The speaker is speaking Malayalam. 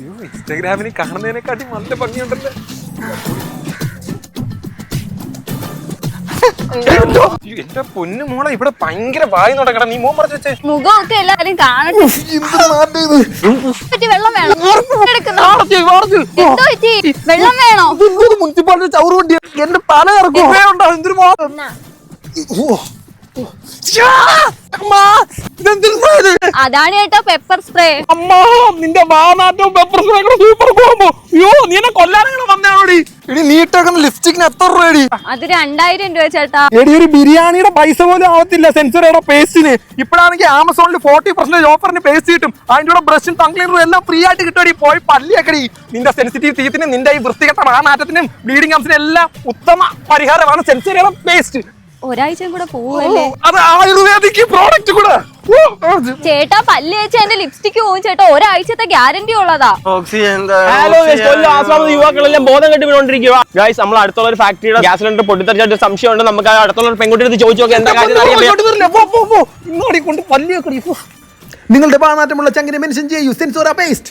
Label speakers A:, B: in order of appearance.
A: ഇൻസ്റ്റാഗ്രാമിൽ കാണുന്നതിനെക്കാട്ടി നല്ല ഭംഗിയുണ്ടല്ലേ. എന്റെ പൊന്നു മോളെ, ഇവിടെ ഭയങ്കര വായി നടക്കട. നീ മോൻ പറഞ്ഞു വെച്ചേ
B: മുഖമൊക്കെ എല്ലാവരും കാണട്ടെ. വെള്ളം വേണോ? വെള്ളം വേണോ?
A: മുനിസിപ്പാലിറ്റി ചവറ് വണ്ടി എന്റെ തല ഇറക്കും.
B: അതാണ് കേട്ടോ പെപ്പർ സ്പ്രേ.
A: അമ്മാ, നിന്റെ വാനാറ്റവും പെപ്പർ സ്പ്രേ സൂപ്പർ കോമ്പോ. അയ്യോ, നീ എന്നെ കൊല്ലാനങ്ങനെ വന്നാണോടി? ഇനി നീട്ടേക്കുന്ന ലിപ്സ്റ്റിക്കിന് എത്ര രൂപടി?
B: അത് 2000 രൂപ ചേട്ടാ.
A: എടി, ഒരു ബിരിയാണിയുടെ പൈസ പോലും ആവത്തില്ല സെൻസറയുടെ പേസ്റ്റിന്. ഇപ്പോഴാണെങ്കിൽ ആമസോണിൽ 40% ഓഫറിന് പേസ്റ്റ് കിട്ടും. അതിന്റെ കൂടെ ബ്രഷും ടങ് ക്ലീനറും എല്ലാം ഫ്രീ ആയിട്ട് കിട്ടുമടി. പോയി പല്ലിയൊക്കെടി. നിന്റെ സെൻസിറ്റീവ് ടീത്തിനും നിന്റെ ഈ വൃത്തികെട്ട വാനാറ്റത്തിനും ബ്ലീഡിംഗ് ഗംസിനും എല്ലാം ഉത്തമ പരിഹാരമാണ് സെൻസറയുടെ പേസ്റ്റ്.
B: ഒരാഴ്ചയും കൂടെ പോവല്ലേ?
A: അത് ആയുർവേദിക് പ്രോഡക്റ്റ് കൂടെ.
B: ചേട്ടാ പല്ല് വെച്ച് എന്റെ ലിപ്സ്റ്റിക് പോവും ചേട്ടാ. ഒരാഴ്ചത്തെ ഗ്യാരണ്ടി ഉള്ളതാ.
C: യുവാക്കളെല്ലാം ബോധം കെട്ടി വീണോണ്ടിരിക്കുക. ഗൈസ്, നമ്മൾ അടുത്തുള്ള ഒരു ഫാക്ടറിയുടെ ഗ്യാസ് സിലിണ്ടർ പൊട്ടിത്തെറിച്ച സംശയമുണ്ട്. നമുക്ക് അടുത്തുള്ള ഒരു പെൺകുട്ടി ചോദിച്ചു നോക്കി എന്താ കാര്യം.
A: നിങ്ങളുടെ പാനാറ്റമുള്ള ചങ്കിനെ മെൻഷൻ ചെയ്യൂ സെൻസോറ പേസ്റ്റ്.